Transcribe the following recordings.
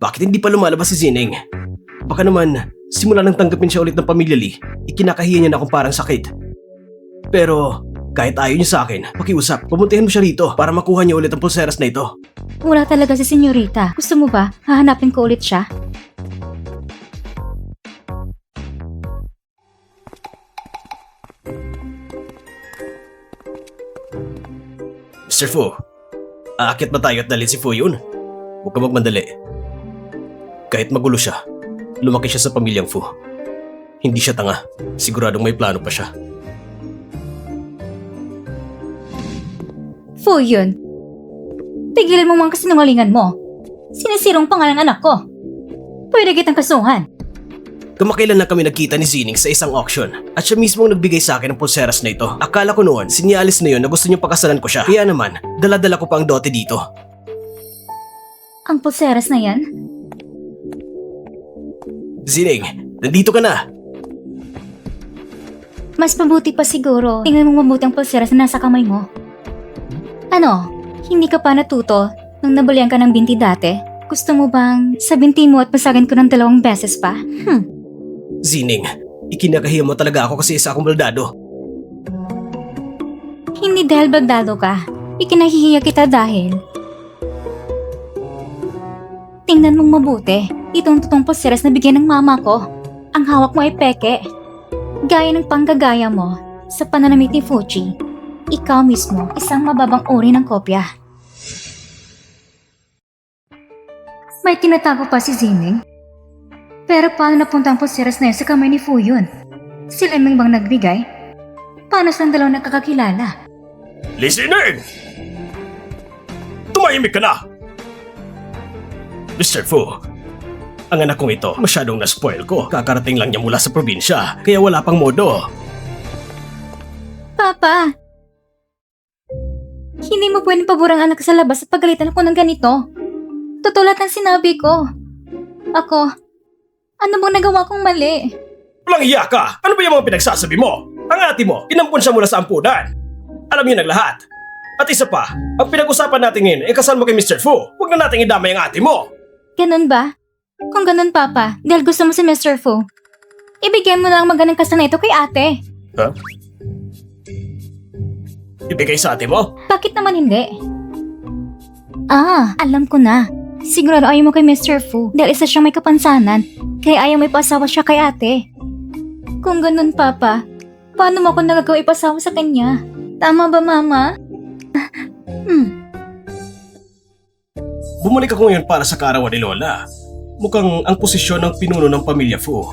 Bakit hindi pa lumalabas si Zining? Baka naman, simula nang tanggapin siya ulit ng pamilya Lee, ikinakahiya niya na akong parang sakit. Pero, kahit ayaw niya sa akin, pakiusap, pumuntihan mo siya rito para makuha niya ulit ang pulseras na ito. Wala talaga si senyorita. Gusto mo ba? Hahanapin ko ulit siya? Mr. Fu, aakit ba tayo at dalhin si Fu yun? Huwag ka magmandali. Kahit magulo siya, lumaki siya sa pamilyang Fu. Hindi siya tanga. Siguradong may plano pa siya. Fu yun. Tigilan mo mga kasinungalingan mo. Sinisirong pangalang anak ko. Pwede kitang kasuhan. Kamakailan lang kami nagkita ni Zining sa isang auction at siya mismo ang nagbigay sa akin ng pulseras na ito. Akala ko noon, sinyalis na yun na gusto niyang pakasalan ko siya. Kaya naman, dala-dala ko pa ang dote dito. Ang pulseras na yan? Zining, nandito ka na! Mas mabuti pa siguro. Tingnan mo mabuti ang pulseras na nasa kamay mo. Ano? Hindi ka pa natuto nung nabalian ka ng binti dati? Gusto mo bang sa binti mo at pasagin ko ng 2 beses pa? Zining, ikinakahiya mo talaga ako kasi isa akong baldado. Hindi dahil bagdado ka. Ikinahihiya kita dahil... Tingnan mong mabuti. Itong totoong pulseras na bigyan ng mama ko. Ang hawak mo ay peke. Gaya ng panggagaya mo sa pananamit ni Fuji. Ikaw mismo, isang mababang uri ng kopya. May tinatago pa si Zining? Pero paano napunta ang pulseras na yun sa kamay ni Fu yun? Si Leming bang nagbigay? Paano silang dalawa nakakakilala? Listening! Tumahimik ka na! Mr. Fu, ang anak kong ito masyadong na-spoil ko. Kakarating lang niya mula sa probinsya, kaya wala pang modo. Papa! Hindi mo pwedeng paborang anak sa labas at pagalitan ako ng ganito. Tutulad ng sinabi ko. Ako, ano bang nagawa kong mali? Walang iya ka! Ano ba yung mga pinagsasabi mo? Ang ate mo, inampun siya mula sa ampunan. Alam niyo ng lahat. At isa pa, ang pinag-usapan natin ngayon ay kasal mo kay Mr. Fu. Huwag na nating idamay ang ate mo. Ganun ba? Kung ganun, Papa, dahil gusto mo si Mr. Fu, ibigay mo na ang magandang kasal na ito kay ate. Ha? Ibigay sa ate mo? Bakit naman hindi? Alam ko na. Sigurado ayaw mo kay Mr. Fu dahil isa siyang may kapansanan, kaya ayaw may pasawa siya kay ate. Kung ganun, Papa, paano mo ako nagagawa ipasawa sa kanya? Tama ba, Mama? Bumalik ako ngayon para sa kaarawan ni Lola. Mukhang ang posisyon ng pinuno ng pamilya Fu.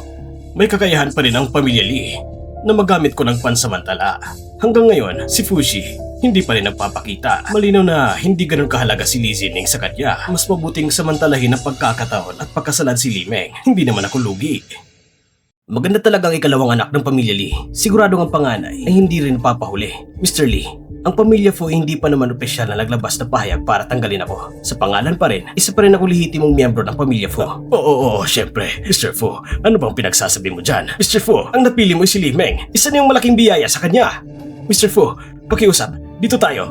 May kakayahan pa rin ang pamilya Lee na magamit ko ng pansamantala. Hanggang ngayon, si Fuji hindi pa rin nagpapakita. Malinaw na hindi ganun kahalaga si Lee Zining sa kanya. Mas mabuting samantalahin ang pagkakataon at pagkasalan si Li Meng. Hindi naman ako lugi. Maganda talaga ang ikalawang anak ng pamilya Lee. Siguradong ang panganay ay hindi rin papahuli. Mr. Lee, ang pamilya Fu hindi pa naman opisyal na naglabas na pahayag para tanggalin ako. Sa pangalan pa rin, isa pa rin ako lehitimong miyembro ng pamilya Fu. Oo, syempre. Mr. Fu, ano bang pinagsasabi mo dyan? Mr. Fu, ang napili mo si Li Meng. Isa na yung malaking biyaya sa kanya. Mr. Fu, pakiusap. Dito tayo.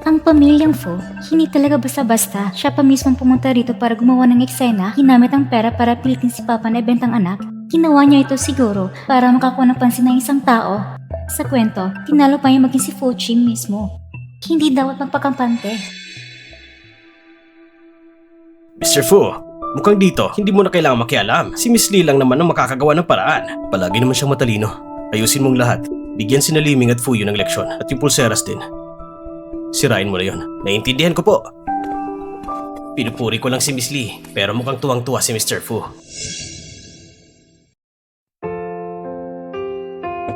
Ang pamilyang Fu, hindi talaga basta-basta. Siya pa mismong pumunta rito para gumawa ng eksena, ginamit ang pera para pilitin si Papa na ibentang anak. Ginawa niya ito siguro para makakuha ng pansin ng isang tao. Sa kwento, tinalo pa niya maging si Fuji mismo. Hindi dapat magpakampante. Mr. Fu, mukhang dito, hindi mo na kailangan makialam. Si Miss Lee lang naman ang makakagawa ng paraan. Palagi naman siyang matalino. Ayusin mong lahat. Bigyan si Liming at Fuyo ng leksyon at yung pulseras din. Sirain mo na yun. Naiintindihan ko po. Pinupuri ko lang si Miss Lee, pero mukhang tuwang-tuwa si Mr. Fu.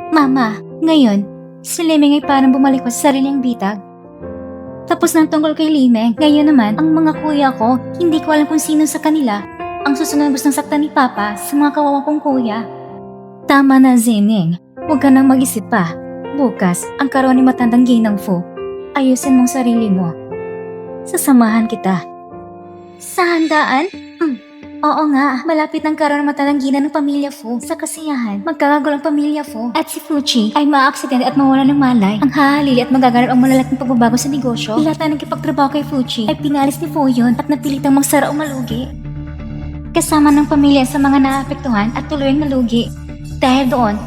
Mama, ngayon, si Liming ay parang bumalik pa sa sariling bitag. Tapos ng tungkol kay Liming, ngayon naman, ang mga kuya ko, hindi ko alam kung sino sa kanila ang susunod gustong saktan ni Papa sa mga kawawa kong kuya. Tama na, Zining. Huwag ka nang mag-isip pa. Bukas, ang karoon ni matandang ginang Fu. Ayusin mong sarili mo. Sasamahan kita. Sa handaan? Oo nga, malapit ng karoon ng matalanginan ng pamilya Fu. Sa kasiyahan, magkakagulang pamilya Fu at si Fuchi ay maaaksidente at mawala ng malay. Ang hahalili at magaganap ang malalaking pagbabago sa negosyo. Lahat na nagkipagtrabaho kay Fuchi ay pinalis ni Fu yun at napilitang magsara o malugi. Kasama ng pamilya sa mga naapektuhan at tuluyang nalugi. Dahil doon,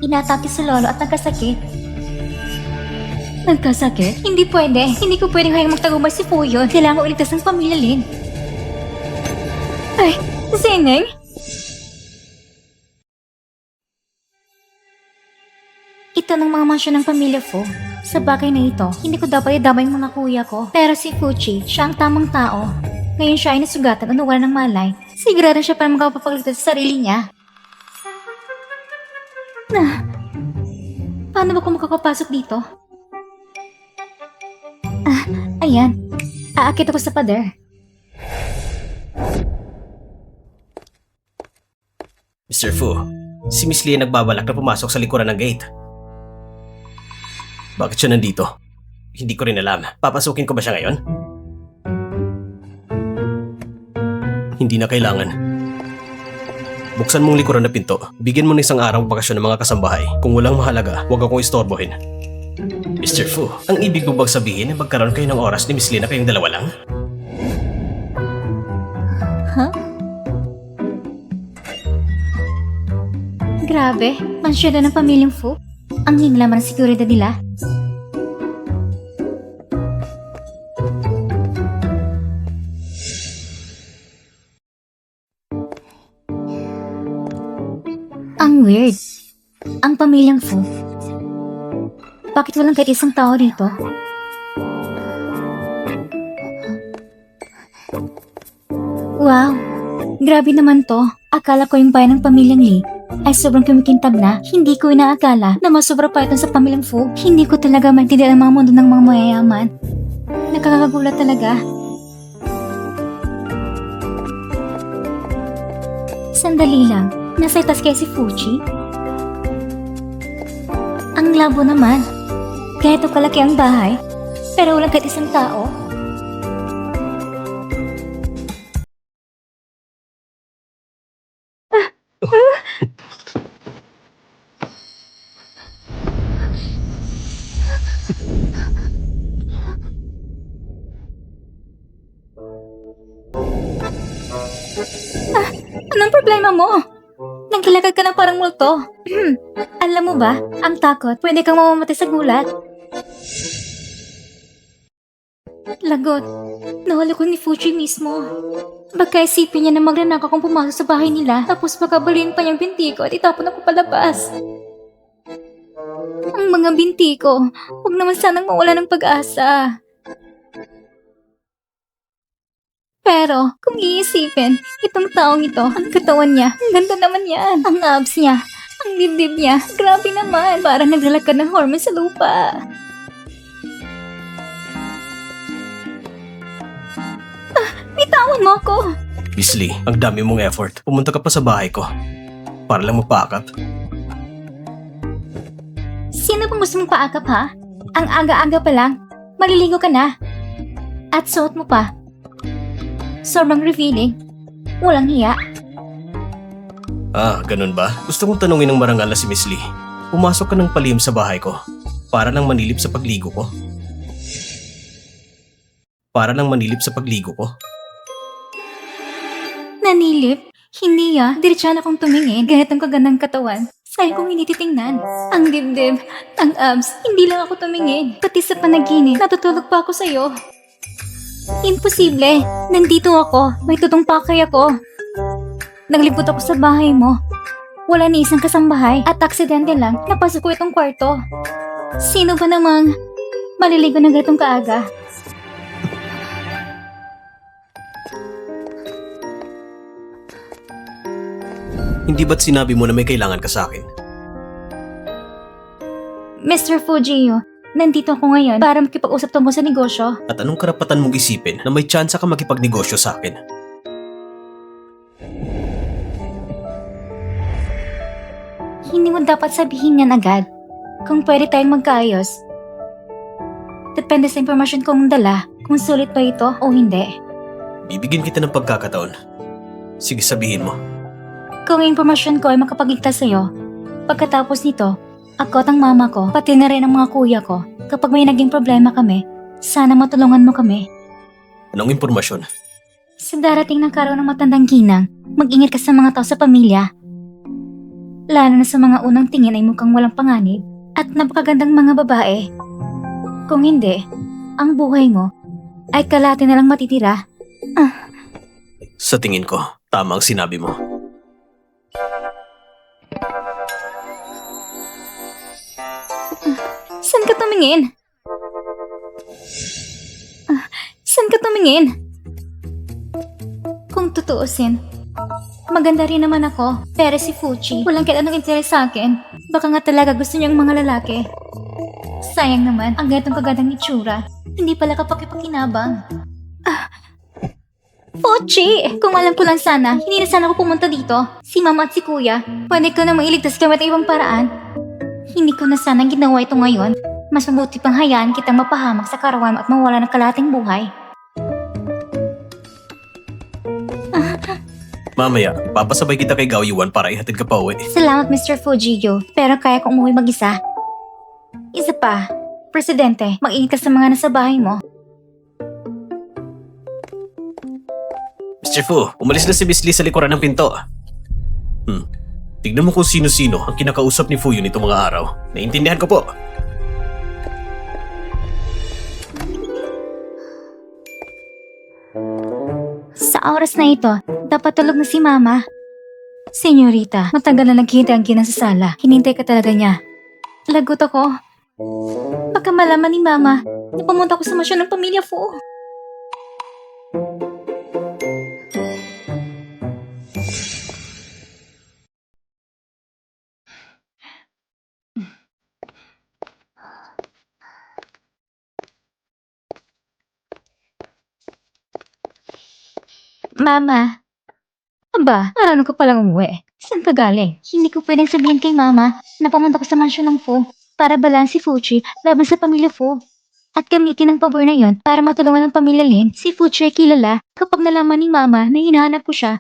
inatake si Lolo at nagkasakit. Nagkasakit? Hindi pwede. Hindi ko pwedeng hayang magtagumpay si Fu yun. Kailangan ko iligtas ng pamilya Lin. Ay, Zeneng? Ito ng mga mansyon ng pamilya Fu. Sa bagay na ito, hindi ko dapat idamay ang mga kuya ko. Pero si Fuchi, siya ang tamang tao. Ngayon siya ay nasugatan at nawala ng malay. Sigurado siya para makapapagligtas sa sarili niya. Paano ba kung makakapasok dito? Ayan. Aakit ako sa pader. Mr. Fu, si Miss Lee nagbabalak na pumasok sa likuran ng gate. Bakit siya nandito? Hindi ko rin alam. Papasukin ko ba siya ngayon? Hindi na kailangan. Buksan mong likuran na pinto. Bigyan mo ng isang araw bakasyon ng mga kasambahay. Kung walang mahalaga, huwag akong istorbohin. Mr. Fu, ang ibig mo bang sabihin na magkaroon kayo ng oras ni Miss Lee na kayong dalawa lang? Huh? Grabe, mansyon na ng pamilyang Fu. Ang hinglaman ng seguridad nila. Ang weird. Ang pamilyang Fu. Bakit walang kahit isang tao dito? Wow! Grabe naman to. Akala ko yung bayan ng pamilyang Lee ay sobrang kumikintab na. Hindi ko inaakala na masobra pa ito sa pamilyang Fu. Hindi ko talaga maintindihan ang mga mundo ng mga mayayaman. Nakakagulat talaga. Sandali lang. Nasa itas kaya si Fuchi? Ang labo naman. Kaya ito kalaki ang bahay, pero walang kahit isang tao. Anong problema mo? Naglalakad ka na parang multo. Alam mo ba, ang takot, pwede kang mamamatay sa gulat. Lagot, nahuli ko ni Fuji mismo. Baka isipin niya na magnanakaw kung pumasok sa bahay nila, tapos pagkabalin pa niyang binti ko at itapon ako palabas. Ang mga binti ko, huwag naman sanang mawala ng pag-asa. Pero, kung iisipin, itong taong ito, ang katawan niya, ang ganda naman yan. Ang abs niya, ang dibdib niya, grabe naman. Parang naglalakad ng hormone sa lupa. Bitawan mo ako! Miss Lee, ang dami mong effort. Pumunta ka pa sa bahay ko. Para lang magpaakap. Sino bang gusto mong paakap ha? Ang aga-aga pa lang, maliligo ka na. At suot mo pa. Sobrang revealing. Walang hiya. Ah, ganun ba? Gusto kong tanungin ng marangal na si Miss Lee. Pumasok ka ng palihim sa bahay ko. Para nang manilip sa pagligo ko. Para nang manilip sa pagligo ko. Nanilip? Hindi diretsahan akong tumingin. Ganit ang kagandang katawan. Sayang kong hindi titingnan. Ang dibdib, ang abs, hindi lang ako tumingin. Pati sa panaginip, natutulog pa ako sa'yo. Imposible. Nandito ako. May tutungpakay ako. Naglibot ako sa bahay mo. Wala ni isang kasambahay at aksidente lang napasok ko itong kwarto. Sino ba namang maliligo ng ganitong kaaga? Hindi ba't sinabi mo na may kailangan ka sa akin? Mr. Fujio, nandito ako ngayon para makipag-usap tungkol sa negosyo. At anong karapatan mong isipin na may tsansa ka makipagnegosyo sa akin? Hindi mo dapat sabihin yan agad. Kung pwede tayong magkaayos. Depende sa impormasyon kong dala kung sulit ba ito o hindi. Bibigyan kita ng pagkakataon. Sige, sabihin mo. Kung ang impormasyon ko ay makapagligtas sa'yo, pagkatapos nito, ako at ang mama ko, pati na rin ang mga kuya ko, kapag may naging problema kami, sana matulungan mo kami. Anong impormasyon? Sa darating ng karoon ng matandang ginang, mag-ingat ka sa mga tao sa pamilya. Lalo na sa mga unang tingin ay mukhang walang panganib at napakagandang mga babae. Kung hindi, ang buhay mo ay kalahati na lang matitira. Sa tingin ko, tama ang sinabi mo. Saan ka tumingin? Saan ka tumingin? Kung tutuusin, maganda rin naman ako, pero si Fuchi, walang kahit anong interes sa akin. Baka nga talaga gusto niyang mga lalaki. Sayang naman, ang ganitong kagandang itsura, hindi pala kapag-ipakinabang. Fuchi! Kung alam ko lang sana, hindi na sana ako pumunta dito. Si mama at si kuya, pwede ko na mailigtas gamit ang ibang paraan. Hindi ko na sana ginawa ito ngayon. Mas mabuti pang hayaan kitang mapahamak sa karawan at mawala ng kalating buhay. Mamaya, papasabay kita kay Gao Yuan para ihatid ka pa uwi. Salamat, Mr. Fujiyo, pero kaya kong umuwi mag-isa. Isa pa, Presidente, mag-ingat ka sa mga nasa bahay mo. Mr. Fu, umalis na si Miss Lee sa likuran ng pinto. Tignan mo kung sino-sino ang kinakausap ni Fu yun itong mga araw. Naintindihan ko po. Sa oras na ito, dapat tulog na si Mama. Senyorita, matagal na naghihintay ang ginang sa sala. Hinintay ka talaga niya. Lagot ako. Baka malaman ni Mama na pumunta ko sa masyon ng pamilya Fu. Mama. Aba, araw ko palang umuwi. Saan ka galing? Hindi ko pwedeng sabihin kay Mama na pumunta ko sa mansyon ng Fu para balaan si Fuchi laban sa pamilya Fu. At gamitin ang pabor na yon para matulungan ang pamilya Lin. Si Fuchi ay kilala kapag nalaman ni Mama na hinahanap ko siya.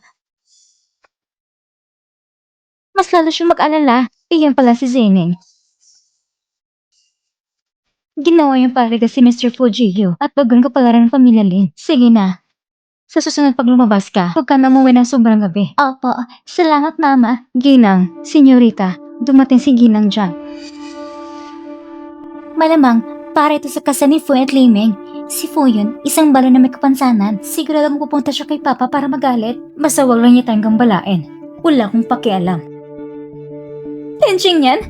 Mas lalo siyang mag-alala. Iyan pala si Zening. Ginawa yung pariga si Mr. Fujiyo at bagon ko pala rin ang pamilya Lin. Sige na. Sa susunod pag lumabas ka, huwag ka na umuwi ng sobrang gabi. Opo, salamat Mama. Ginang, Senyorita, dumating si Ginang dyan. Malamang, para ito sa kasal ni Fu at Liming. Si Fu yun, isang balo na may kapansanan. Siguradong pupunta siya kay Papa para magalit. Basta wag lang niya tayong gambalain. Wala akong pakialam. Tenching yan?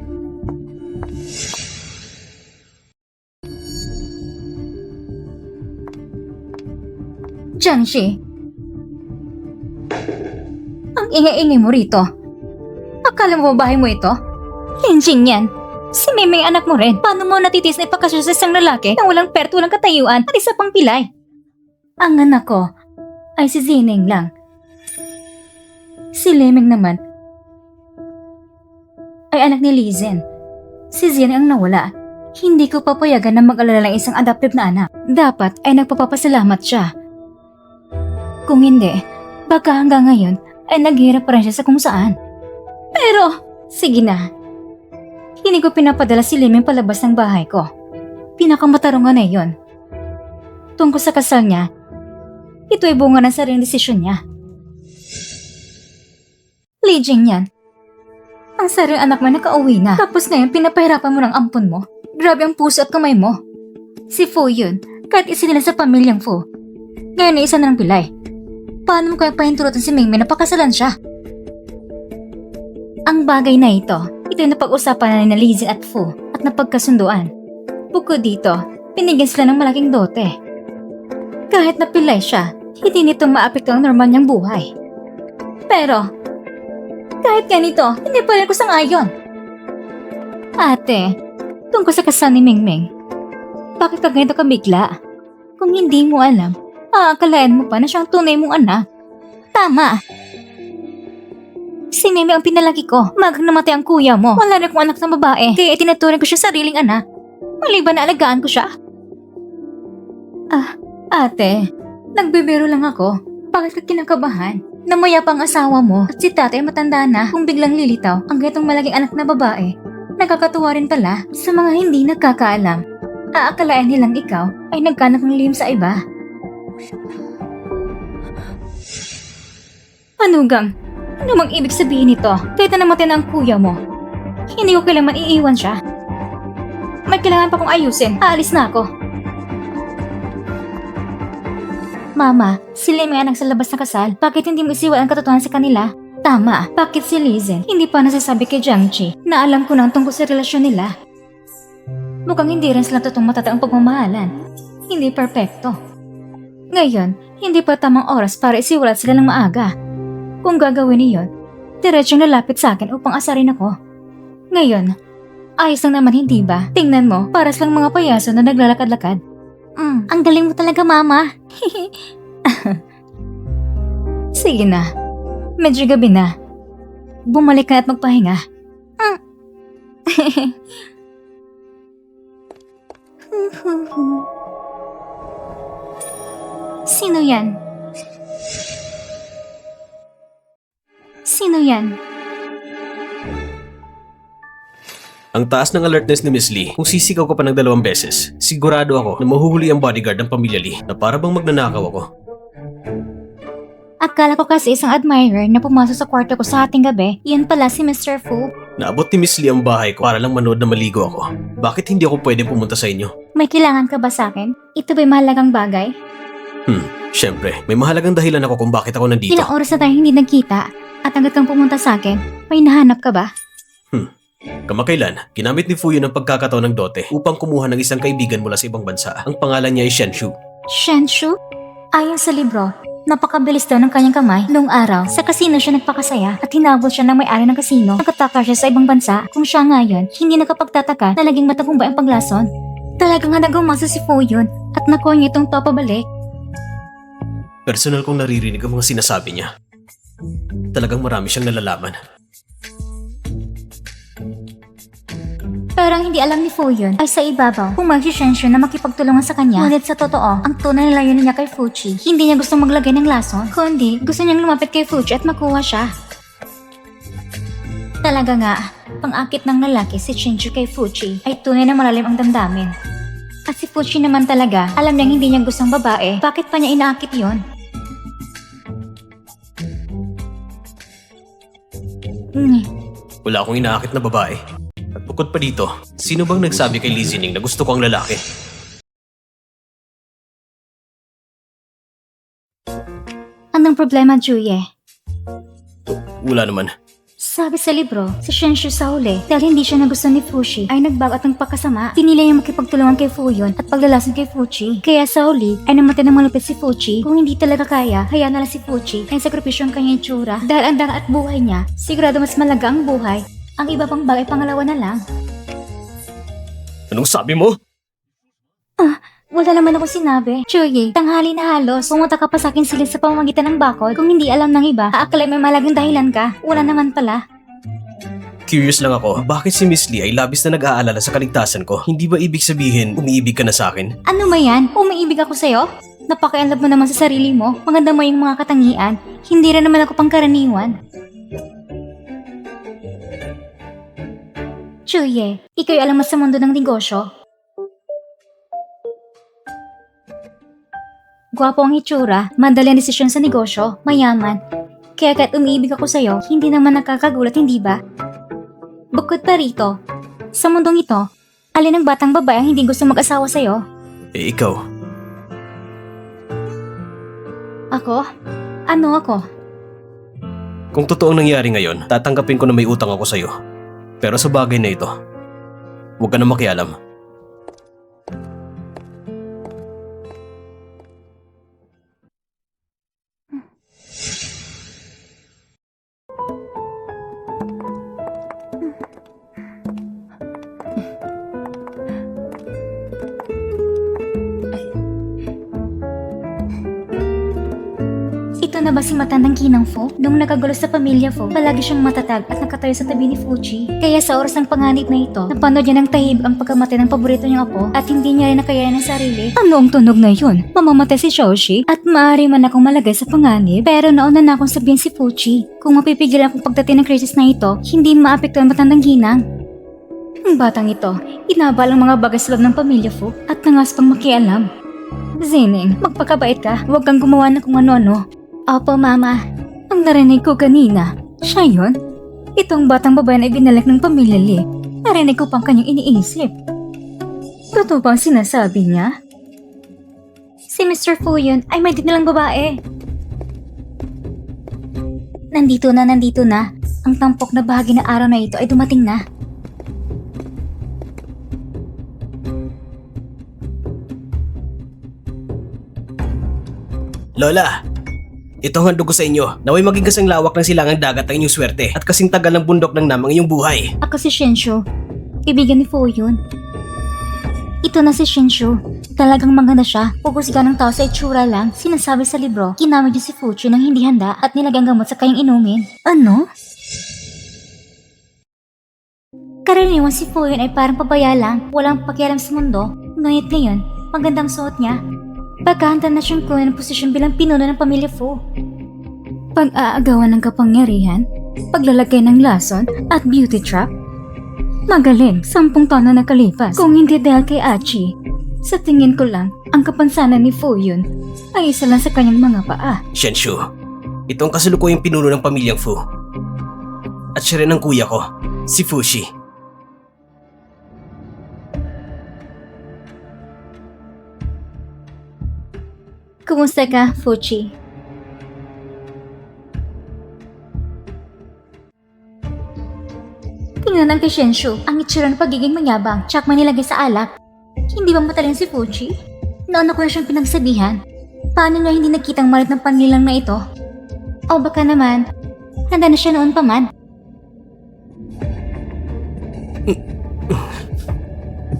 Jiangxi. Ang ingay-ingay mo rito. Akala mo bahay mo ito? Linjing yan. Si Mimay anak mo rin. Paano mo natitis na ipakasya sa isang lalaki na walang perto, walang katayuan at isa pang pilay? Ang anak ko ay si Zining lang. Si Leming naman ay anak ni Lizen. Si Zin ang nawala. Hindi ko papayagan na mag-alala ng isang adoptive na anak. Dapat ay nagpapapasalamat siya. Kung hindi, baka hanggang ngayon ay naghihirap pa rin siya sa kung saan. Pero, sige na. Hindi ko pinapadala si Liming palabas ng bahay ko. Pinakamatarungan na yon. Tungkol sa kasal niya, ito ay bunga ng sariling desisyon niya. Li Jing yan. Ang sariling anak mo nakauwi na. Tapos ngayon pinapahirapan mo ng ampon mo. Grabe ang puso at kamay mo. Si Fu yun, kahit isa nila sa pamilyang Fu. Ngayon ay isa na ng pilay. Paano mo kaya pahintulutan si Mingming na pakasalan siya? Ang bagay na ito ay napag-usapan na ni Lizzie at Fu at napagkasunduan. Bukod dito, pinigyan sila ng malaking dote. Kahit napilay siya, hindi nito maapekto ang normal niyang buhay. Pero, kahit ganito, hindi pa rin ko sang-ayon. Ate, tungkol sa kasal ni Mingming, bakit ka ganito kabigla? Kung hindi mo alam, aakalain mo pa na siyang tunay mong anak. Tama. Si Mimi ang pinalaki ko. Magang namatay ang kuya mo. Wala na akong anak na babae. Kaya itinuturing ko siya sariling anak. Maliban na alagaan ko siya. Ate, nagbibiro lang ako. Bakit ka kinakabahan? Namayapa ang asawa mo at si tatay matanda na kung biglang lilitaw ang ganitong malaking anak na babae. Nakakatuwa rin pala sa mga hindi nagkakaalam. Aakalain nilang ikaw ay nagkanap ng lihim sa iba. Manugang, ano bang ibig sabihin nito? Kahit na namatay na ang kuya mo, hindi ko kailanman iiwan siya. May kailangan pa kong ayusin. Aalis na ako. Mama, sila may anak sa labas na kasal. Bakit hindi mo isiwal ang katotohanan sa kanila? Tama, bakit si Lizen hindi pa nasasabi kay Jiangchi na alam ko nang tungkol sa relasyon nila? Mukhang hindi rin sila totoong matataang pagmamahalan. Hindi perpekto. Ngayon, hindi pa tamang oras para isiwalat sila ng maaga. Kung gagawin niyon, diretsyong lalapit sa akin upang asarin ako. Ngayon, ayos lang naman hindi ba? Tingnan mo, para silang mga payaso na naglalakad-lakad. Ang galing mo talaga, Mama. Sige na. Medyo gabi na. Bumalik ka at magpahinga. Sino yan? Sino yan? Ang taas ng alertness ni Miss Lee, kung sisigaw ka pa ng 2 beses, sigurado ako na mahuhuli ang bodyguard ng pamilya Lee na para bang magnanakaw ako. Akala ko kasi isang admirer na pumasok sa kwarto ko sa ating gabi, yan pala si Mr. Fu. Naabot ni Miss Lee ang bahay ko para lang manood na maligo ako. Bakit hindi ako pwede pumunta sa inyo? May kailangan ka ba sa akin? Ito ba'y mahalagang bagay? Syempre, may mahalagang dahilan ako kung bakit ako nandito. Ilang oras na tayo hindi nagkita at hanggat kang pumunta sa akin, may nahanap ka ba? Kamakailan, ginamit ni Fuyo ng pagkakataon ng dote upang kumuha ng isang kaibigan mula sa ibang bansa. Ang pangalan niya ay Shenshu. Shenshu? Ayon sa libro, napakabilis daw ng kanyang kamay noong araw. Sa kasino siya nagpakasaya at hinabol siya ng may-ari ng kasino. Nagkataka siya sa ibang bansa kung siya ngayon hindi nakapagtataka na naging matagumpay ang paglason. Talagang nagumasa si Fuyon at nakuha niya itong pabalik. Personal kong naririnig ang mga sinasabi niya. Talagang marami siyang nalalaman. Pero ang hindi alam ni Fuyon ay sa ibabaw, pumayag si Shenshu na makipagtulungan sa kanya. Ngunit sa totoo, ang tunay na layunin niya kay Fuchi, hindi niya gustong maglagay ng lason, kundi gusto niyang lumapit kay Fuchi at makuha siya. Talaga nga, pang-akit ng lalaki si Shenshu kay Fuchi ay tunay na malalim ang damdamin. At si Fuchi naman talaga, alam niyang hindi niya gustong babae, bakit pa niya inaakit yon? Wala akong inaakit na babae. At bukod pa dito, sino bang nagsabi kay Lee Zining na gusto ko ang lalaki? Anong problema, Juye? Wala naman. Sabi sa libro, si Shenshu sa huli, dahil hindi siya nagustuhan ni Fushi, ay nagbago at nagpakasama. Pinili niya makipagtulungan kay Fuyon at paglalason kay Fuchi. Kaya sa huli, ay namatay ng malupit si Fuchi. Kung hindi talaga kaya, hayaan na lang si Fuchi ay sakripisyo ang kanyang itsura. Dahil ang danga at buhay niya, sigurado mas malaga ang buhay. Ang iba pang bagay pangalawa na lang. Anong sabi mo? Wala naman ako sinabi. Chuyi, tanghali na halos. Pumunta ka pa sa akin silid sa pamamagitan ng bakod. Kung hindi alam ng iba, aakala may malaking dahilan ka. Wala naman pala. Curious lang ako, bakit si Miss Lee ay labis na nag-aalala sa kaligtasan ko? Hindi ba ibig sabihin, umiibig ka na sa akin? Ano ba yan? Umiibig ako sa'yo? Napakialam mo naman sa sarili mo. Maganda mo yung mga katangian. Hindi rin naman ako pangkaraniwan. Chuye, ikaw'y alam mo sa mundo ng negosyo. Gwapo ang itsura, madali ang desisyon sa negosyo, mayaman. Kaya kahit umiibig ako sa'yo, hindi naman nakakagulat, hindi ba? Bukod pa rito, sa mundong ito, alin ang batang babae ang hindi gusto mag-asawa sa'yo? Ikaw. Ako? Ano ako? Kung totoong nangyari ngayon, tatanggapin ko na may utang ako sa'yo. Pero sa bagay na ito, huwag ka na makialam. na ba si matandang Ginang Fu? Nung nakagulo sa pamilya Fu, palagi siyang matatag at nakatayo sa tabi ni Fuji. Kaya sa oras ng panganib na ito, napanood niya ng tahib ang pagkamatay ng paborito niyang apo at hindi niya rin nakayanan ng sarili. Ano ang tunog na yun? Mamamatay si Shoshi at maaari man akong malagay sa panganib, pero nauna na akong sabihin si Fuji. Kung mapipigilan akong pagdating ng krisis na ito, hindi maapektuhan ang matandang Ginang. Ang batang ito, inabal ang mga bagay sa loob ng pamilya Fu at nangas pang makialam. Zining, magpakabait ka, huwag kang gumawa ng kung ano-ano. Opo, Mama. Ang narinig ko kanina, siya yun? Itong batang babae na ibinalik ng pamilya Lee. Narinig ko pang kanyang iniisip. Totoo bang sinasabi niya? Si Mr. Fu yun ay may dinalang babae. Nandito na. Ang tampok na bahagi ng araw na ito ay dumating na. Lola, ito ang handog ko sa inyo. Naway maging kasang lawak ng silangang dagat ang inyong swerte at kasing tagal ng bundok ng namang inyong buhay. Ako si Shinshu. Kaibigan ni Fu yun. Ito na si Shinshu. Talagang maganda siya. Pugusga ng tao sa itsura lang. Sinasabi sa libro, ginamit niya si Fuji nang hindi handa at nilagang gamot sa kayang inumin. Ano? Karaniwan si Fu yun ay parang pabaya lang, walang pakialam sa mundo. Ngunit ngayon, magandang suot niya. Pagkahanda na siyang kuha ng posisyon bilang pinuno ng pamilya Fu. Pag-aagawan ng kapangyarihan, paglalagay ng lason at beauty trap. Magaling, 10 taon na nakalipas. Kung hindi dahil kay Achi, sa tingin ko lang, ang kapansanan ni Fu yun ay isa lang sa kanyang mga paa. Shenshu, ito ang kasalukuyang pinuno ng pamilyang Fu. At siya rin ang kuya ko, si Fushi. Kumusta ka, Fuji? Tingnan kay Shinshu ang itsura ng pagiging manyabang tsak man nilagay sa alak. Hindi ba matalino si Fuji? Noon ako na siyang pinagsabihan. Paano niya hindi nakitang malit ng panilang na ito? O baka naman, handa na siya noon pa man.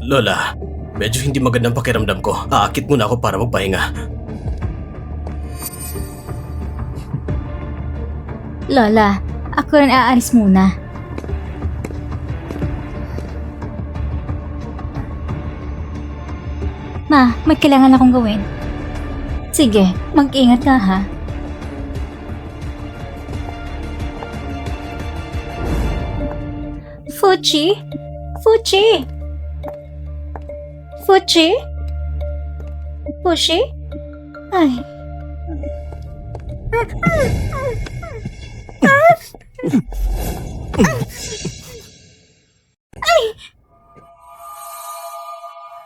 Lola, medyo hindi magandang pakiramdam ko. Aakit muna ako para magpahinga. Lola, ako rin aalis muna. Ma, may kailangan akong gawin. Sige, mag-ingat ka ha. Fuji? Fuji? Fuji? Fuji? Ay.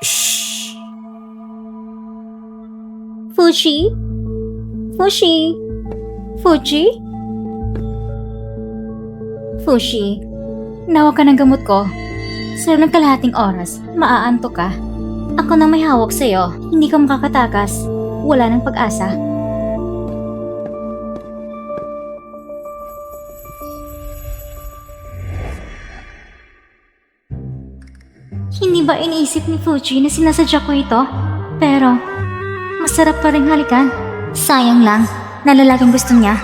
Shh. Fuji? Fuji? Fuji? Fuji, nawa ka ng gamot ko. Sa ng kalahating oras, maaanto ka. Ako na may hawak sa'yo, hindi ka makakatakas. Wala ng pag-asa. Hindi ba iniisip ni Fuji na sinasadya ko ito? Pero, masarap pa rin halikan. Sayang lang, na lalaking gusto niya.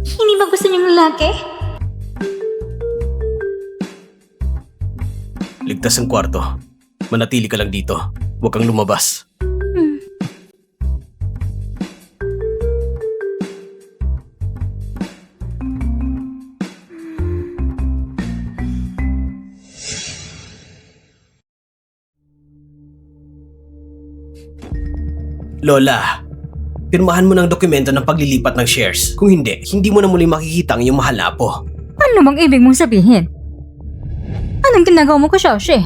Hindi ba gusto niyang lalaki? Ligtas ang kwarto. Manatili ka lang dito. Huwag kang lumabas. Lola, pirmahan mo ng dokumento ng paglilipat ng shares. Kung hindi, hindi mo na muli makikita ang iyong mahal na apo. Ano bang ibig mong sabihin? Anong ginagawa mo ko, Shoshi?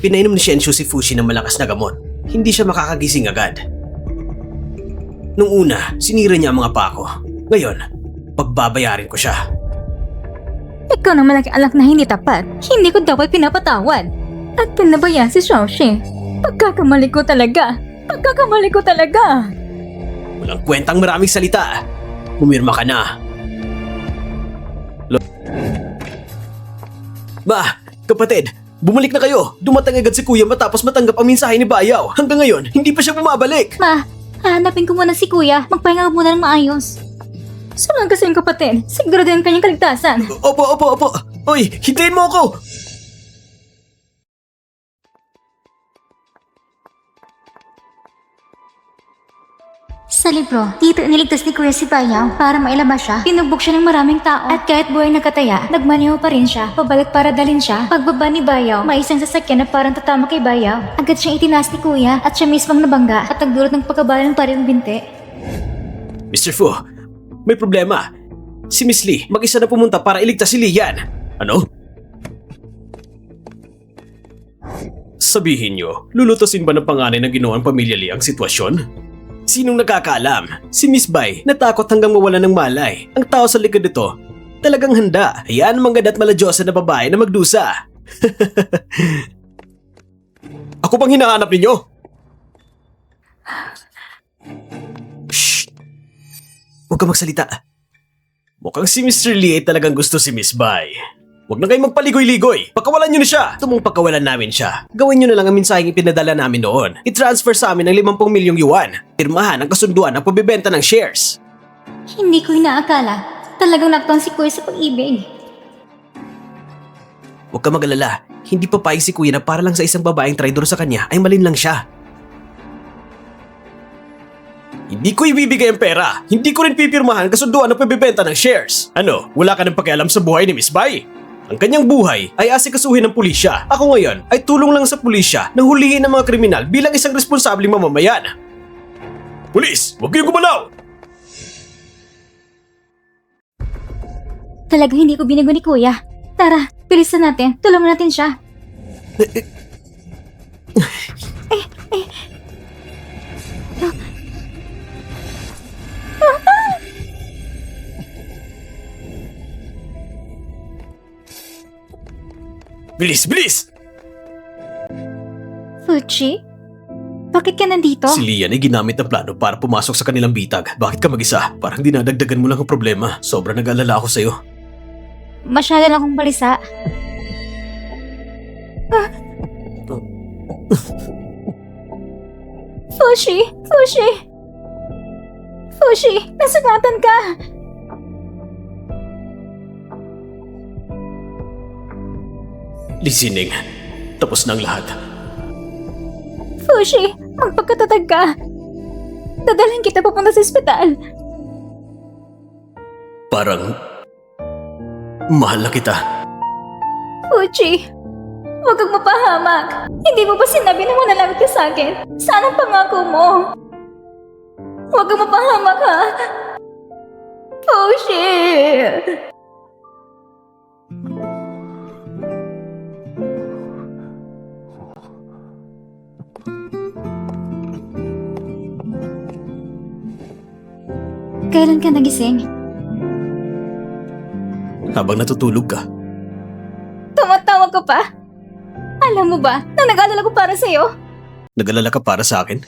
Pinainom ni Shenshu si Fushi ng malakas na gamot. Hindi siya makakagising agad. Nung una, sinira niya ang mga pako. Ngayon, pagbabayarin ko siya. Ikaw na malaking alak na hindi tapat. Hindi ko dapat pinapatawad. At pinabayaan si Shoshi. Pagkakamali ko talaga. Walang kwentang maraming salita. Pumirma ka na. Kapatid, bumalik na kayo. Dumating agad si kuya matapos matanggap ang mensahe ni Bayaw. Hanggang ngayon, hindi pa siya bumabalik. Ma, hahanapin ko muna si kuya. Magpahinga ka muna ng maayos. Sunod kasi yung kapatid. Siguro din ang kanyang kaligtasan. Opo. Oy, hintayin mo ako! Sa libro, dito iniligtas ni Kuya si Bayaw para mailabas siya. Pinugbog siya ng maraming tao at kahit buhay nakataya, nagmaneho pa rin siya, pabalik para dalhin siya. Pagbaba ni Bayaw, may isang sasakyan na parang tatama kay Bayaw. Agad siyang itinaas ni Kuya at siya mismong nabangga at nagdulot ng pagkabala ng parehong binti. Mr. Fu, may problema. Si Miss Lee, mag-isa na pumunta para iligtas si Lian. Ano? Sabihin nyo, lulutasin ba ng panganay na ginawa ng pamilya Lee ang sitwasyon? Sinong nakakaalam? Si Miss Bai, natakot hanggang mawala ng malay. Ang tao sa likod nito, talagang handa. Hayaan ang mga mala-Diyosa na babae na magdusa. Ako bang hinahanap ninyo? Shh! Huwag ka magsalita. Mukhang si Mr. Lee ay talagang gusto si Miss Bai. Huwag na kayong magpaligoy-ligoy. Pakawalan nyo na siya. Gusto mong pakawalan namin siya. Gawin nyo na lang ang mensaheng ipinadala namin noon. I-transfer sa amin ang 50 milyong yuan. Pirmahan ang kasunduan ng pagbibenta ng shares. Hindi ko inaakala. Talagang naktuan si Kuya sa pag-ibig. Huwag ka mag-alala. Hindi papayag si kuya na para lang sa isang babaeng traidor sa kanya ay malinlang siya. Hindi ko ibibigay ang pera. Hindi ko rin pipirmahan ang kasunduan ng pagbibenta ng shares. Ano, wala ka ng pakialam sa buhay ni Miss Bai? Ang kanyang buhay ay asikasuhin ng pulisya. Ako ngayon ay tulong lang sa pulisya na hulihin ang mga kriminal bilang isang responsabling mamamayan. Pulis, huwag kayong gumalaw! Talagang hindi ko binago ni Kuya. Tara, bilisan natin. Tulungan natin siya. Bilis, bilis! Fuchi? Bakit ka nandito? Si Lian ay ginamit ng plano para pumasok sa kanilang bitag. Bakit ka mag-isa? Parang dinadagdagan mo lang ang problema. Sobrang nag-alala ako sa'yo. Masyado na akong balisa. Fushi! Fushi! Fushi! Nasugatan ka! Listening. Tapos na ang lahat. Fushi! Magpagkatatag ka! Dadalhin kita papunta sa ospital. Parang mahal na kita. Fuji! Huwag kang mapahamak! Hindi mo ba sinabi na manalangit ka sa akin? Saan ang pangako mo? Huwag kang mapahamak, ha? Fuji! Kailan ka nagising? Habang natutulog ka. Tumatawag ka pa? Alam mo ba na nag-alala ko para sa'yo? Nag-alala ka para sa akin?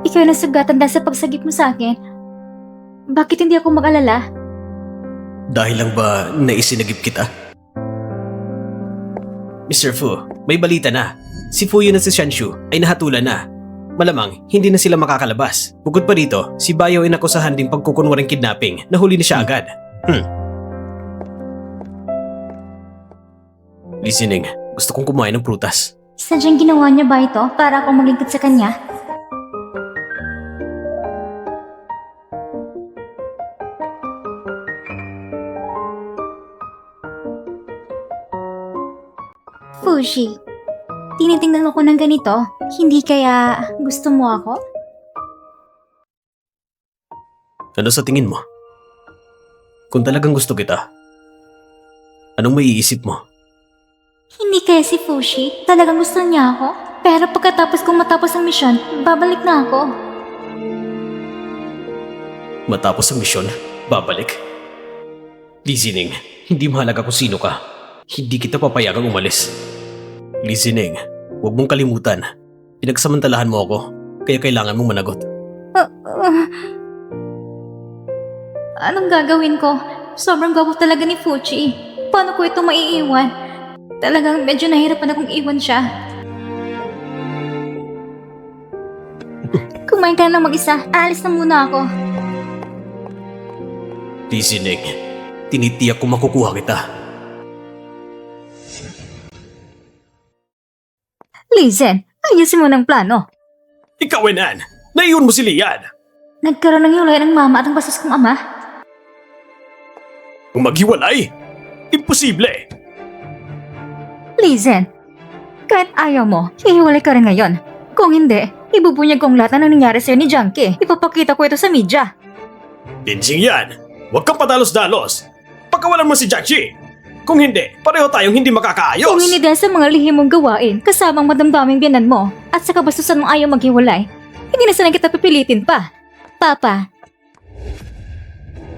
Ikaw ang nasugatan dahil sa pagsagip mo sa akin. Bakit hindi ako mag-alala? Dahil lang ba naisinagip kita? Mr. Fu, may balita na. Si Fuyu at si Shanshu ay nahatulan na. Malamang, hindi na sila makakalabas. Bukod pa dito, si Bayo ay nakusahan ding pagkukunwaring kidnapping. Nahuli na siya agad. Listening, gusto kong kumain ng prutas. Sadyang ginawa niya ba ito para akong maglingkod sa kanya? Fuji, tinitingnan mo ko ng ganito. Hindi kaya gusto mo ako? Ano sa tingin mo? Kung talagang gusto kita, anong maiisip mo? Hindi kaya si Fushi talagang gusto niya ako? Pero pagkatapos kong matapos ang misyon, babalik na ako. Matapos ang misyon, babalik? Listening, hindi mahalaga kung sino ka. Hindi kita papayagang umalis. Listening, huwag mong kalimutan. Pinagsamantalahan mo ako, kaya kailangan mong managot. Anong gagawin ko? Sobrang gwapo talaga ni Fuchi. Paano ko ito maiiwan? Talagang medyo nahirapan akong iwan siya. Kumain ka na lang mag-isa. Aalis na muna ako. Tisineng, tinitiyak ko makukuha kita. Lizen, ayusin mo ng plano. Ikaw, Enan! Naiyon mo si Lian! Nagkaroon ng hiwalay ng mama at ang bastos kong ama. Kung maghiwalay, imposible! Lizen, kahit ayaw mo, hihiwalay ka rin ngayon. Kung hindi, ibubunyag kong lahat na nangyari sa'yo ni Junkie. Ipapakita ko ito sa media. Tinsing yan! Huwag kang padalos-dalos! Pagkawalan mo si Jiangxi! Kung hindi, pareho tayong hindi makakaayos! Kung hindi dahil sa mga lihim mong gawain, kasamang madamdaming biyanan mo, at sa kabastusan mong ayaw maghiwalay, hindi na sana kita pipilitin pa. Papa.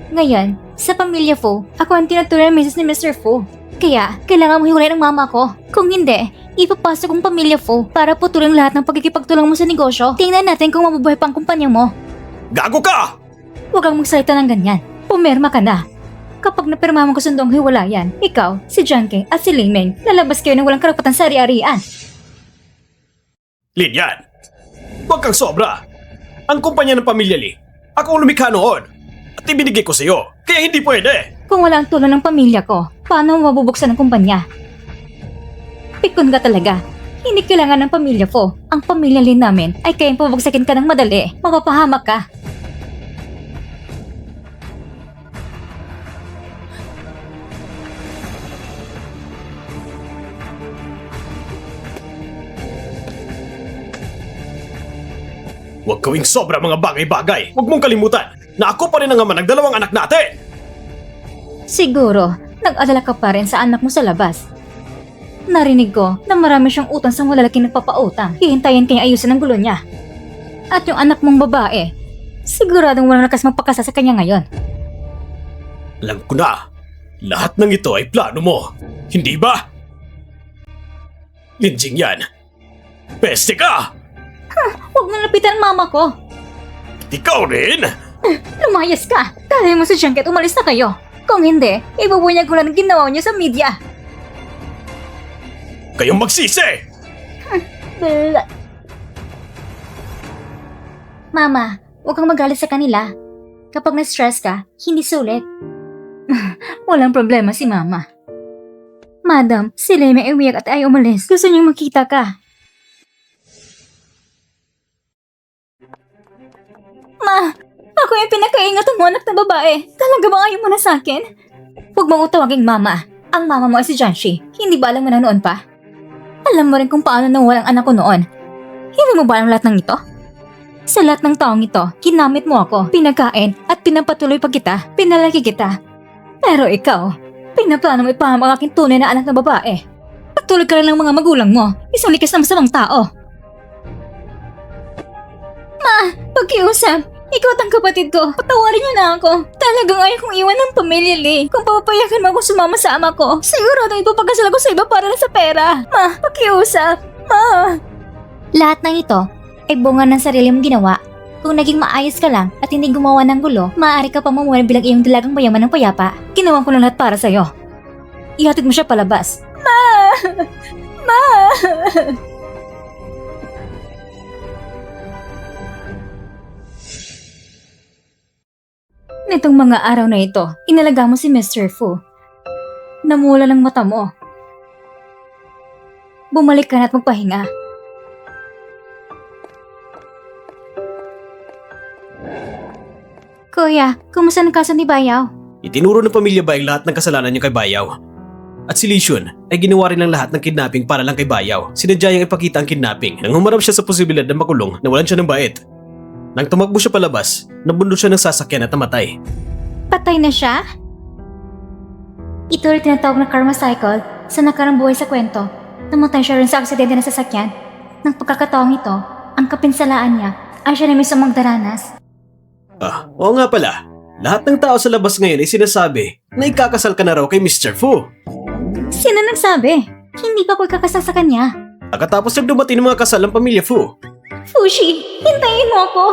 Ngayon, sa pamilya Fu, ako ang tinutuloy ng misis ni Mr. Fu. Kaya, kailangan mo hiwalay ng mama ko. Kung hindi, ipapasok kong pamilya Fu para putulin lahat ng pagkikipagtulong mo sa negosyo. Tingnan natin kung mabubuhay pa ang kumpanya mo. Gago ka! Huwag kang magsalita ng ganyan. Pumirma ka na. Kapag napirma mo kasundong hiwalayan, ikaw, si Junkie at si Limeng, lalabas kayo ng walang karapatan sa ari-arian. Lilian! Huwag kang sobra! Ang kumpanya ng pamilya Lee, ako ang lumikha noon. At ibinigay ko sa'yo, kaya hindi pwede! Kung wala ang tulong ng pamilya ko, paano mo mabubuksan ang kumpanya? Pikon ka talaga. Hindi kailangan ng pamilya ko. Ang pamilya Lee namin ay kayang pabagsakin ka ng madali. Mapapahamak ka. Huwag gawing sobra mga bagay-bagay. Huwag mong kalimutan na ako pa rin ang ama ng dalawang anak natin. Siguro, nag-alala ka pa rin sa anak mo sa labas. Narinig ko na marami siyang utang sa malalaking nagpapautang. Hihintayin kanya ayusin ang gulo niya. At yung anak mong babae, siguradong walang lakas magpakasa sa kanya ngayon. Alam ko na, lahat ng ito ay plano mo. Hindi ba? Linjing yan. Peste ka! Huwag mo lapitan ang mama ko. At ikaw rin! Lumayas ka! Dahil mo si Junket, umalis na kayo. Kung hindi, ibubunyag ko lang ang ginawa niyo sa media. Kayong magsisi! Mama, huwag kang magalit sa kanila. Kapag na-stress ka, hindi sulit. Walang problema si Mama. Madam, si Leme ay umiyak at ay umalis. Gusto niyang makita ka. Ma, ako yung pinakaingat mo anak na babae. Talaga ba ayaw mo na sa akin? Huwag mong utawaging Mama. Ang mama mo ay si Janshi. Hindi ba alam mo na noon pa? Alam mo rin kung paano nawalang anak ko noon. Hindi mo ba alam lahat ng ito? Sa lahat ng taong ito, ginamit mo ako, pinagkain at pinapatuloy pa kita, pinalaki kita. Pero ikaw, pinaplano mo ipahamak ang aking tunay na anak na babae. Pagtulog ka lang ng mga magulang mo, isang likas na masamang tao. Ma, pagkiusap, ikaw at ang kapatid ko, patawarin niyo na ako. Talagang ayaw kong iwan ng pamilya, Lee. Kung papapayagan mo ako sumama sa ama ko, sigurado ipapagkasal ako sa iba para lang sa pera. Ma, pakiusap. Ma. Lahat ng ito ay bunga ng sarili mong ginawa. Kung naging maayos ka lang at hindi gumawa ng gulo, maaari ka pa mamuhay bilang iyong dalagang mayaman ng payapa. Ginawan ko lang lahat para sa'yo. Ihatid mo siya palabas. Ma! Ma! Nitong mga araw na ito, inalaga mo si Mr. Fu. Namula ng mata mo. Bumalik ka na at magpahinga. Kuya, kumusta ang kaso ni Bayaw? Itinuro ng pamilya Bayang lahat ng kasalanan niya kay Bayaw. At si Li Shun ay ginawa rin ang lahat ng kidnapping para lang kay Bayaw. Sinadya niyang ipakita ang kidnapping nang humarap siya sa posibilidad na makulong na walan siya ng bait. Nang tumakbo siya palabas, nabundol siya ng sasakyan at namatay. Patay na siya? Ito rin tinatawag na karma cycle sa nakarang buhay sa kwento. Namatay siya rin sa aksidente ng sasakyan. Nang pagkakataong ito, ang kapinsalaan niya ay siya na mismo magdaranas. Ah, oo nga pala. Lahat ng tao sa labas ngayon ay sinasabi na ikakasal ka na raw kay Mr. Fu. Sino nagsabi? Hindi pa ako ikakasal sa kanya. Pagkatapos na dumating ng mga kasal ng pamilya Fu. Fushi, hintayin mo ako!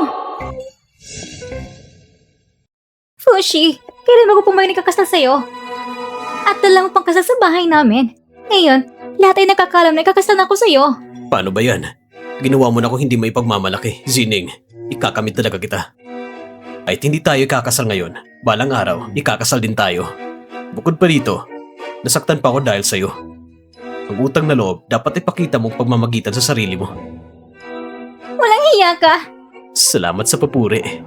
Fushi, Kailan ako pumayag nakakasal sa'yo? At dala mo pang kasal sa bahay namin. Ngayon, lahat ay nakakalam na ikakasal na ako sa'yo. Paano ba yan? Ginawa mo na ako hindi maipagmamalaki. Zining, ikakamit talaga kita. Kahit hindi tayo ikakasal ngayon, balang araw, ikakasal din tayo. Bukod pa dito, nasaktan pa ako dahil sa'yo. Ang utang na loob, dapat ipakita mong pagmamagitan sa sarili mo. Walang hiya ka. Salamat sa papuri.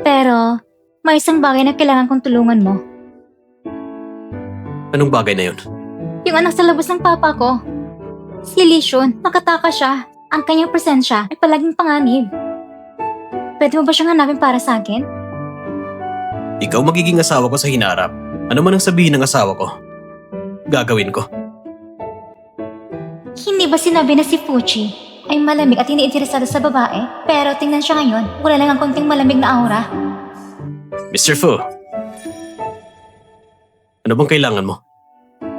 Pero, may isang bagay na kailangan kong tulungan mo. Anong bagay na yun? Yung anak sa labas ng papa ko. Si Lishon, nakataka siya. Ang kanyang presensya ay palaging panganib. Pwede mo ba siyang hanapin para sa akin? Ikaw magiging asawa ko sa hinarap. Ano man ang sabihin ng asawa ko, gagawin ko. Hindi ba sinabi na si Fuchi ay malamig at iniinteresado sa babae? Pero tingnan siya ngayon, wala lang ang konting malamig na aura. Mr. Fu, ano bang kailangan mo?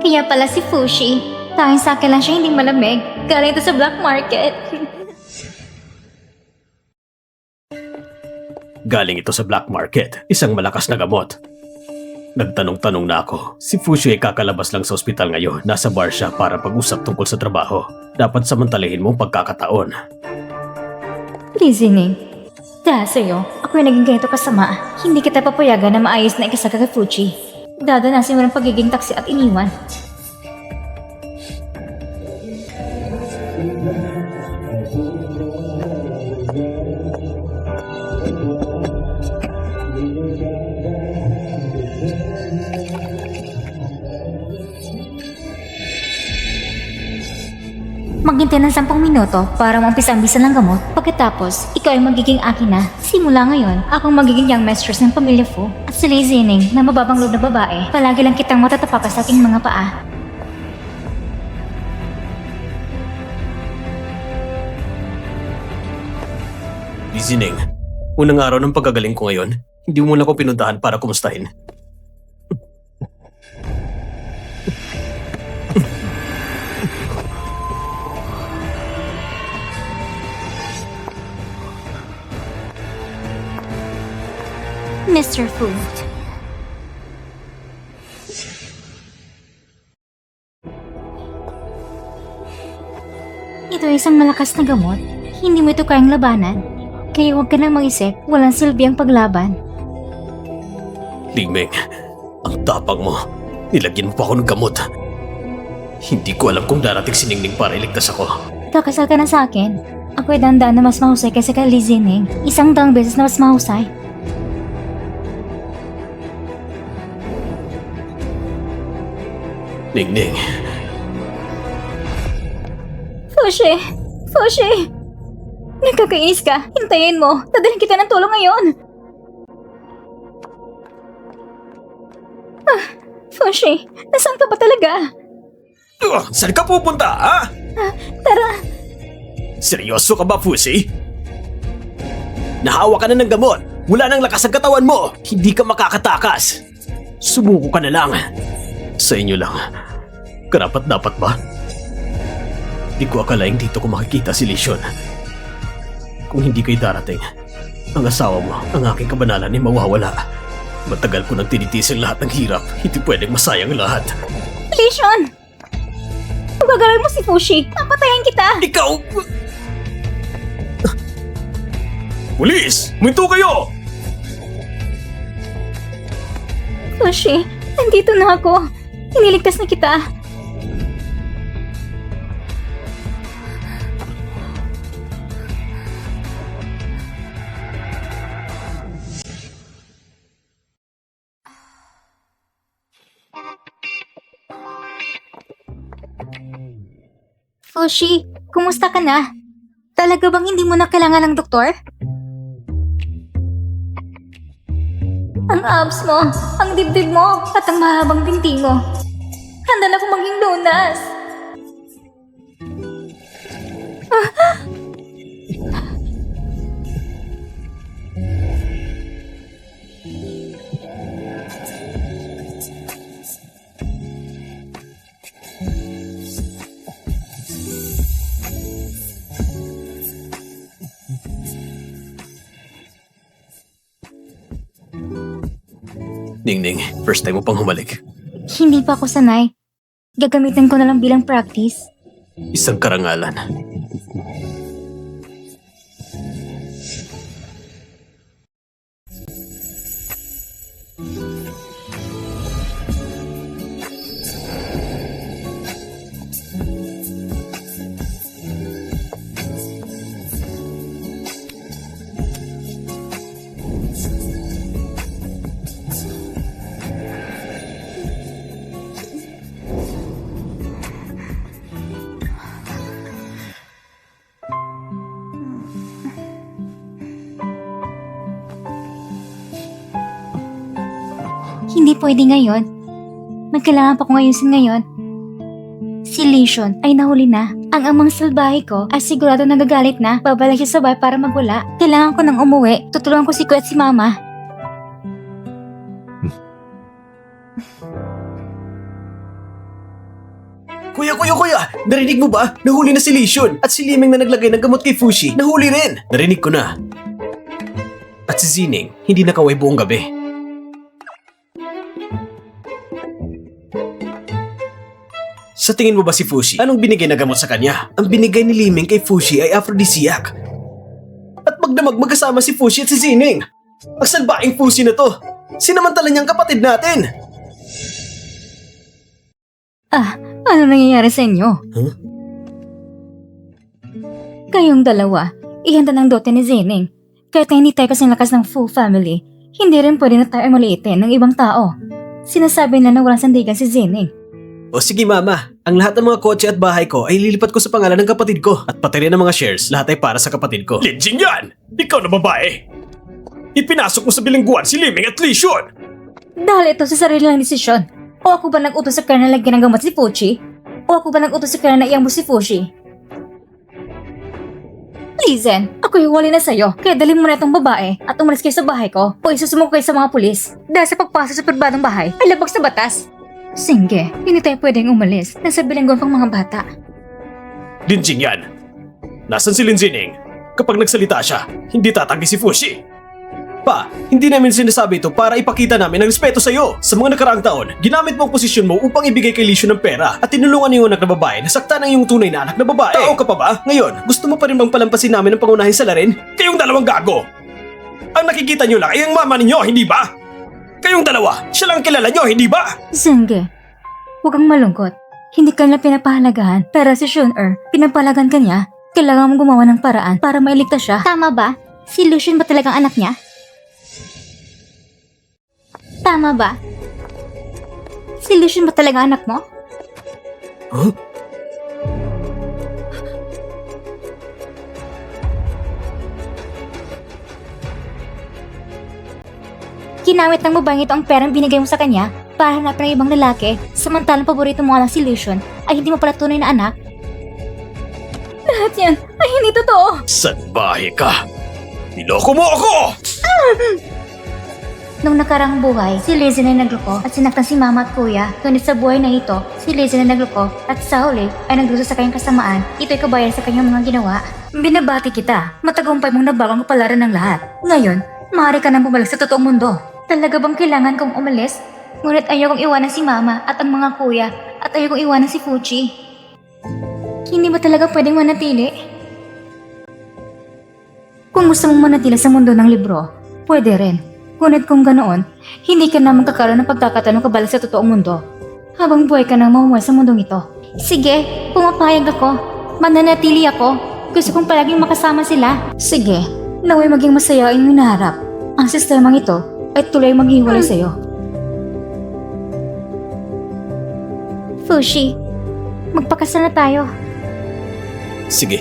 Kaya pala si Fushi, tanging sa akin lang siya hindi malamig. Galing ito sa black market. Galing ito sa black market, isang malakas na gamot. Nagtanong-tanong na ako, si Fushi ay kakalabas lang sa ospital ngayon. Nasa bar siya para pag-usap tungkol sa trabaho. Dapat samantalahin mo ang pagkakataon. Listening. Dahil sa'yo, ako yung naging ganito kasama. Hindi kita papayagan na maayos na ikasal kay Fuchi. Dadanasin mo ng pagiging taksi at iniwan. Maghintay ng 10 minuto para maumpisa ang bisa ng gamot. Pagkatapos, ikaw ay magiging akin na. Simula ngayon, akong magiging young mistress ng pamilya Fu. At si Lei Zining na mababang loob na babae, palagi lang kitang matatapakan sa aking mga paa. Lizining, unang araw ng pagkagaling ko ngayon, hindi mo muna ko pinuntahan para kumustahin. Mr. Fu. Ito ay isang malakas na gamot. Hindi mo ito kayang labanan. Kaya huwag ka nang mag-isip, walang silbi ang paglaban. Lingmeng, ang tapang mo. Nilagyan mo pa ako ng gamot. Hindi ko alam kung darating si Ningning para iligtas ako. Kakasal ka na sa akin. Ako ay dandaan na mas mahusay kaysa kay Lei Zining. 100 beses na mas mahusay. Ningning, Fushi! Fushi! Nagkakainis ka. Hintayin mo. Dadalhin kita ng tulong ngayon. Fushi, nasaan ka ba talaga? Saan ka pupunta, ha? Tara. Seryoso ka ba, Fushi? Nahawa ka na ng gamot. Wala nang lakas ang katawan mo. Hindi ka makakatakas. Sumuko ka na lang. Sa inyo lang. Karapat dapat ba? Di ko akalaing dito ko makikita si Lishon. Kung hindi kayo darating, ang asawa mo, ang aking kabanalan ay mawawala. Matagal ko nang tinitiis ang lahat ng hirap. Hindi pwedeng masayang lahat. Lishon! Kung gagalawin mo si Fushi, papatayin kita! Ikaw! Pulis! Minto kayo! Fushi, nandito na ako. Iniligtas na kita. Fushi, kumusta ka na? Talaga bang hindi mo na kailangan ng doktor? Ang abs mo, ang dibdib mo, at ang mahabang binti mo. Handa na akong maging lunas. Ningning, first time mo pang humalik. Hindi pa ako sanay. Gagamitin ko na lang bilang practice. Isang karangalan. Hindi pwede ngayon. May kailangan pa kong ayusin ngayon. Si Lesion ay nahuli na. Ang amang salbahe ko ay sigurado nagagalit na. Babalik siya sa bahay para magwala. Kailangan ko nang umuwi. Tutulungan ko si Kuya at si Mama. Kuya! Narinig mo ba? Nahuli na si Lesion at si Limeng na naglagay ng gamot kay Fushi. Nahuli rin! Narinig ko na. At si Zining, hindi nakaway buong gabi. Sa tingin mo ba si Fushi, anong binigay na gamot sa kanya? Ang binigay ni Liming kay Fushi ay aphrodisiac. At magdamag magkasama si Fushi at si Zining. Ang salbaing Fushi na to. Sinamantala niyang kapatid natin. Ano nangyayari sa inyo? Huh? Kayong dalawa, ihanda ng dote ni Zining. Kahit na hindi tayo kasing lakas ng full family, hindi rin pwede na tayo maliitin ng ibang tao. Sinasabi na walang sandigan si Zining. O sige mama, ang lahat ng mga kotse at bahay ko ay lilipat ko sa pangalan ng kapatid ko. At pati rin ng mga shares, lahat ay para sa kapatid ko. Linjing yan! Ikaw na babae! Ipinasok mo sa bilingguan si Liming at Lesion! Dahil ito sa sarili lang desisyon. O ako ba nag-utos sa kanya na lagyan ng gamot si Fushi? O ako ba nag-utos sa kanya na iyang mo si Fushi? Listen, ako hiwalay na sa'yo. Kaya dalhin mo na itong babae at umalis kayo sa bahay ko o isusumoko kayo sa mga pulis. Dahil sa pagpasok sa pribadong bahay ay labag sa batas. Sige, hindi tayo pwedeng umalis. Nasa bilangguan pang mga bata. Linjing yan! Nasaan si Linjining? Kapag nagsalita siya, hindi tatanggi si Fushi. Pa, hindi namin sinasabi ito para ipakita namin ang respeto sa iyo. Sa mga nakaraang taon, ginamit mo ang posisyon mo upang ibigay kay Lesion ng pera at tinulungan niyo yung anak na babae na saktan ang iyong tunay na anak na babae. Tao ka pa ba? Ngayon, gusto mo pa rin bang palampasin namin ang pangunahing salarin? Kayong dalawang gago! Ang nakikita niyo lang ay ang mama ninyo, hindi ba? Kayong dalawa, siya lang ang kilala niyo, hindi ba? Zenge, huwag kang malungkot. Hindi ka nila pinapahalagahan, pero si Shun-er, pinapahalagan ka niya. Kailangan mong gumawa ng paraan para mailigtas siya. Tama ba? Si Lucian ba talagang anak niya? Tama ba? Si Lucian ba talaga anak mo? Huh? Ginamit ng babaeng ito ang perang binigay mo sa kanya para hanapin ng ibang lalaki, samantalang paborito mo nga lang si Lucian ay hindi mo pala tunay na anak? Lahat yan ay hindi totoo! Salbahe ka! Niloko mo ako! Nung nakarang buhay, si Lizzie ay nagloko at sinaktan si Mama at Kuya. Ngunit sa buhay na ito, si Lizzie ay nagloko at sa huli ay nagdusa sa kanyang kasamaan. Ito'y kabayan sa kanyang mga ginawa. Binabati kita. Matagumpay mong nabago ang kapalaran ng lahat. Ngayon, maaari ka nang bumalik sa totoong mundo. Talaga bang kailangan kong umalis? Ngunit ayaw kong iwanan si Mama at ang mga kuya at ayaw kong iwanan si Fuji. Hindi ba talaga pwedeng manatili? Kung gusto mong manatili sa mundo ng libro, pwede rin. Ngunit kung ganoon, hindi ka na magkakaroon ng pagkakatanong kabalik sa totoong mundo. Habang buhay ka nang mamumuhay sa mundong ito. Sige, pumapayag ako. Mananatili ako. Gusto kong palaging makasama sila. Sige, naway maging masaya ang hinaharap. Ang sistemang ito ay tuloy maghiwalay sa'yo. Fushi, magpakasal na tayo. Sige,